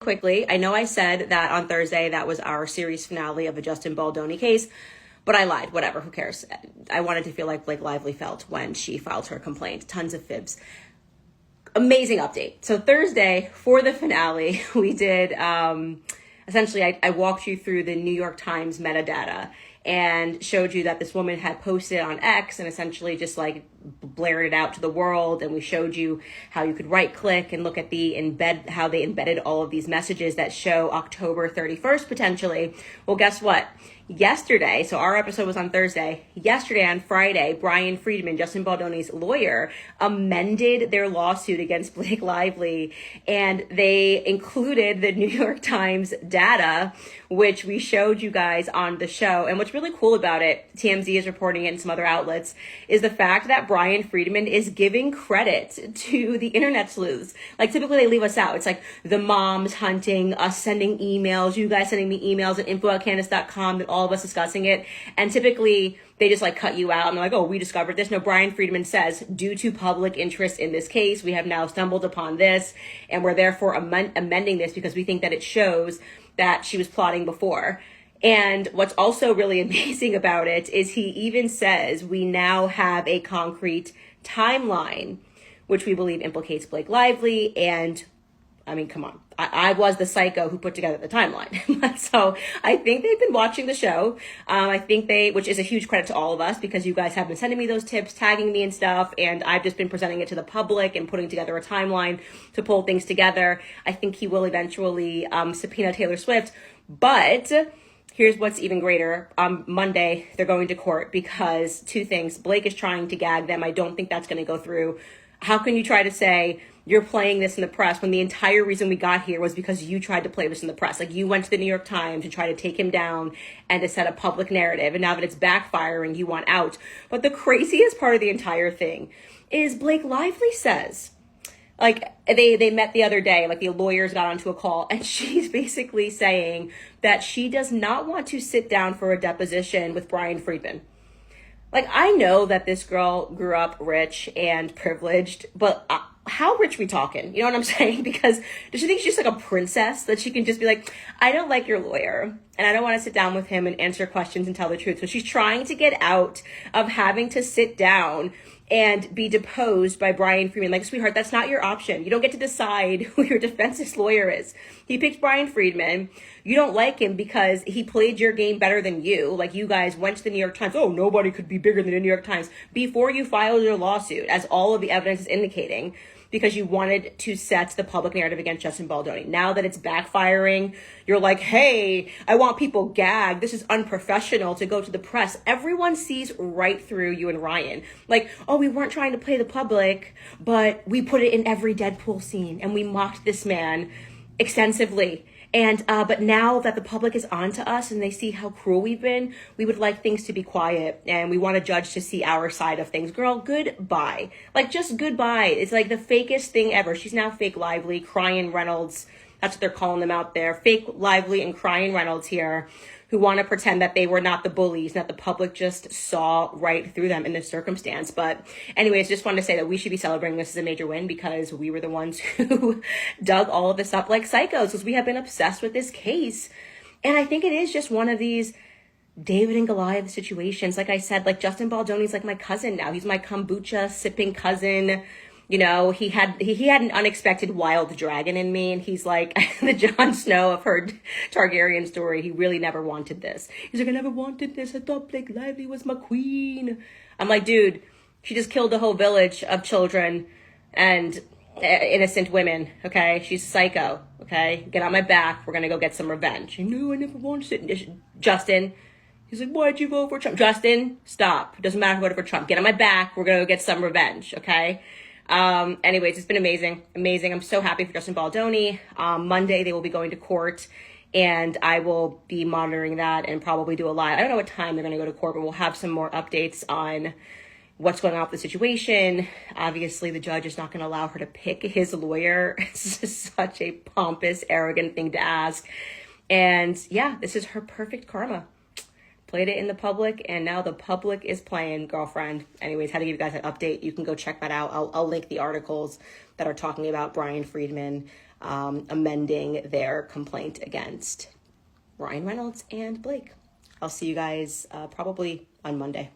quickly, I know I said that on Thursday that was our series finale of the Justin Baldoni case, but I lied. Whatever, who cares? I wanted to feel like Blake Lively felt when she filed her complaint. Tons of fibs. Amazing update. So Thursday, for the finale, we did, essentially, I walked you through the New York Times metadata and showed you that this woman had posted on X and essentially just like blared it out to the world. And we showed you how you could right click and look at how they embedded all of these messages that show October 31st potentially. Well, guess what? Yesterday, so our episode was on Thursday. Yesterday on Friday, Brian Friedman, Justin Baldoni's lawyer, amended their lawsuit against Blake Lively, and they included the New York Times data, which we showed you guys on the show. And what's really cool about it, TMZ is reporting it and some other outlets, is the fact that Brian Friedman is giving credit to the internet sleuths. Like typically they leave us out. It's like the moms hunting, us sending emails, you guys sending me emails at info@candace.com, that all of us discussing it. And typically they just like cut you out and they're like, oh, we discovered this. No, Brian Friedman says, due to public interest in this case, we have now stumbled upon this and we're therefore amending this because we think that it shows that she was plotting before. And what's also really amazing about it is he even says we now have a concrete timeline, which we believe implicates Blake Lively. And I mean, come on. I was the psycho who put together the timeline. So I think they've been watching the show. I think which is a huge credit to all of us because you guys have been sending me those tips, tagging me and stuff. And I've just been presenting it to the public and putting together a timeline to pull things together. I think he will eventually subpoena Taylor Swift. But here's what's even greater. On Monday, they're going to court because two things. Blake is trying to gag them. I don't think that's going to go through. How can you try to say you're playing this in the press when the entire reason we got here was because you tried to play this in the press? Like you went to the New York Times to try to take him down and to set a public narrative. And now that it's backfiring, you want out. But the craziest part of the entire thing is Blake Lively says, like they met the other day, like the lawyers got onto a call and she's basically saying that she does not want to sit down for a deposition with Brian Friedman. Like, I know that this girl grew up rich and privileged, but how rich we talking? You know what I'm saying? Because does she think she's like a princess that she can just be like, I don't like your lawyer and I don't want to sit down with him and answer questions and tell the truth. So she's trying to get out of having to sit down and be deposed by Brian Friedman. Like, sweetheart, that's not your option. You don't get to decide who your defense's lawyer is. He picked Brian Friedman. You don't like him because he played your game better than you. Like, you guys went to the New York Times. Oh, nobody could be bigger than the New York Times before you filed your lawsuit, as all of the evidence is indicating, because you wanted to set the public narrative against Justin Baldoni. Now that it's backfiring, you're like, hey, I want people gagged. This is unprofessional to go to the press. Everyone sees right through you and Ryan. Like, oh, we weren't trying to play the public, but we put it in every Deadpool scene and we mocked this man extensively. And but now that the public is onto us and they see how cruel we've been, we would like things to be quiet and we want a judge to see our side of things. Girl, goodbye. Like, just goodbye. It's like the fakest thing ever. She's now Fake Lively, Crying Reynolds. That's what they're calling them out there. Fake Lively and Crying Reynolds here, who want to pretend that they were not the bullies, that the public just saw right through them in this circumstance. But anyways, just wanted to say that we should be celebrating this as a major win because we were the ones who dug all of this up like psychos because we have been obsessed with this case. And I think it is just one of these David and Goliath situations. Like I said, like Justin Baldoni's like my cousin now. He's my kombucha sipping cousin. You know, he had an unexpected wild dragon in me, and he's like the Jon Snow of her Targaryen story. He really never wanted this. He's like, I never wanted this. I thought Blake Lively was my queen. I'm like, dude, she just killed a whole village of children and innocent women. Okay, she's psycho. Okay, get on my back. We're gonna go get some revenge. No, I never wanted it. Justin. He's like, why'd you vote for Trump? Justin, stop. It doesn't matter who voted for Trump. Get on my back. We're gonna go get some revenge. Okay. Anyways, it's been amazing. I'm so happy for Justin Baldoni. Monday they will be going to court and I will be monitoring that and probably do a live. I don't know what time they're going to go to court, but we'll have some more updates on what's going on with the situation. Obviously the judge is not going to allow her to pick his lawyer. It's just such a pompous, arrogant thing to ask. And yeah, this is her perfect karma. Played it in the public, and now the public is playing, girlfriend. Anyways, had to give you guys an update. You can go check that out. I'll link the articles that are talking about Brian Friedman amending their complaint against Ryan Reynolds and Blake. I'll see you guys probably on Monday.